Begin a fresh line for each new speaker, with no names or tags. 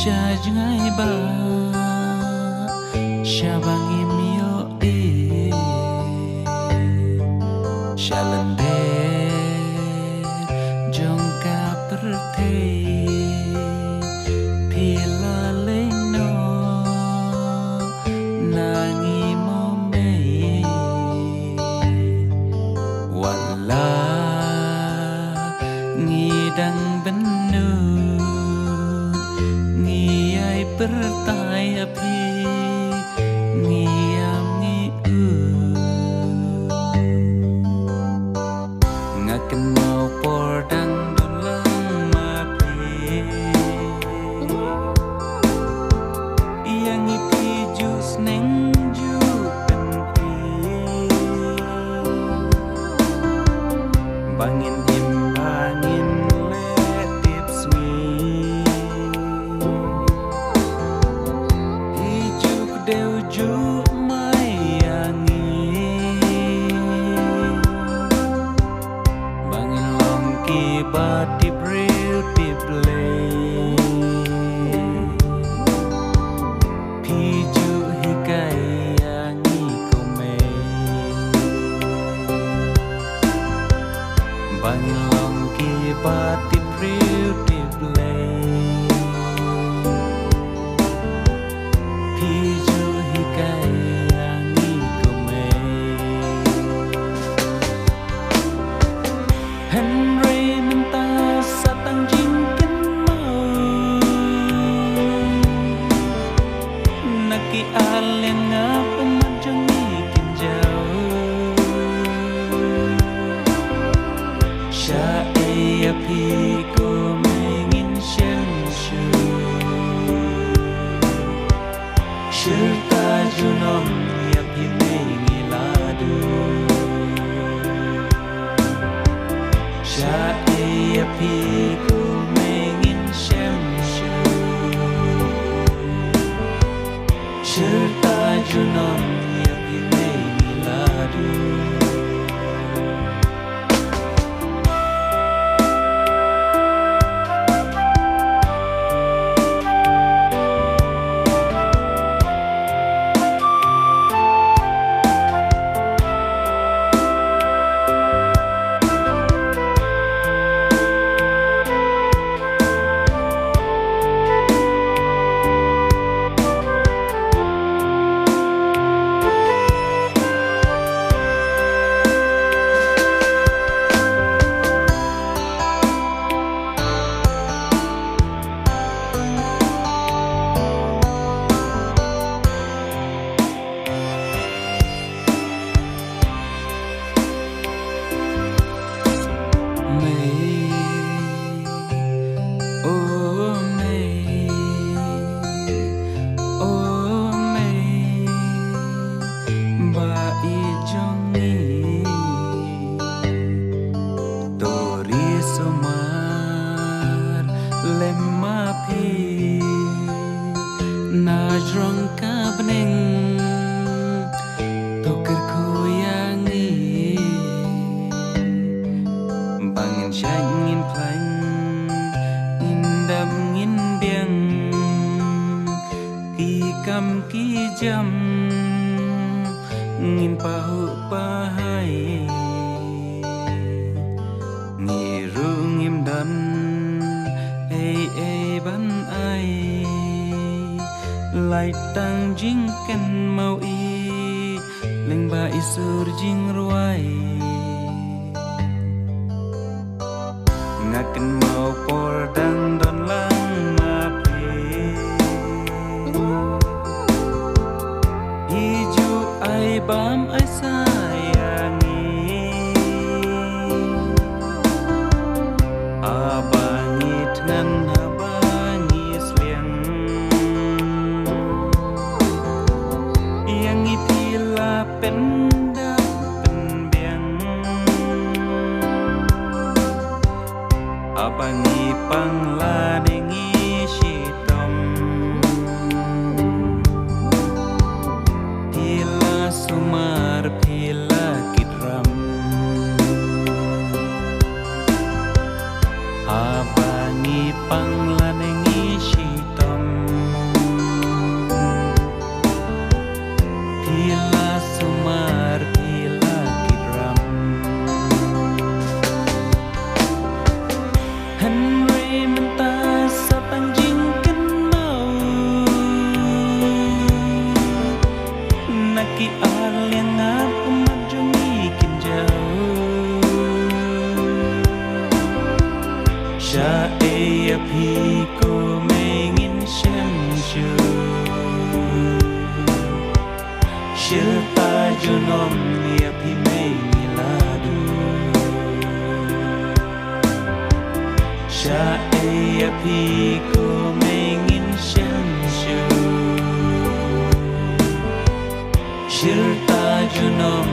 jangai ba shabangi mio shalande jongka perte pila leno nangi mome wala ngidang benu bertanya pi ngiam ngi ngaken mau pordang dulang mapi yang ipi jus neng ju penpi bangin him bangin đều ju mai angi bangin long ki bati beautifully piju hikai angi kome bangin long ki bati beautifully Henry mentah satang jingkin mau naki aleng ngapa manjangi kinjau syai api ko mengin syenshu syerta junom api mengiladu syai api ku mengin syamshu syerta junom api mengiladu Najrong kabneng toker koyangi bangin syangin plang indam ngin biang ikam ki jam ngin pahu pahai ngiru ngim dan ban ai lai tang jing ken mau i leng ba isur jing ruai ngaken mau pordang don lang mape hiju ai bam ai sayangi abangit ngan pendam penbiang abangi pang ko mengin senshu Shirta junom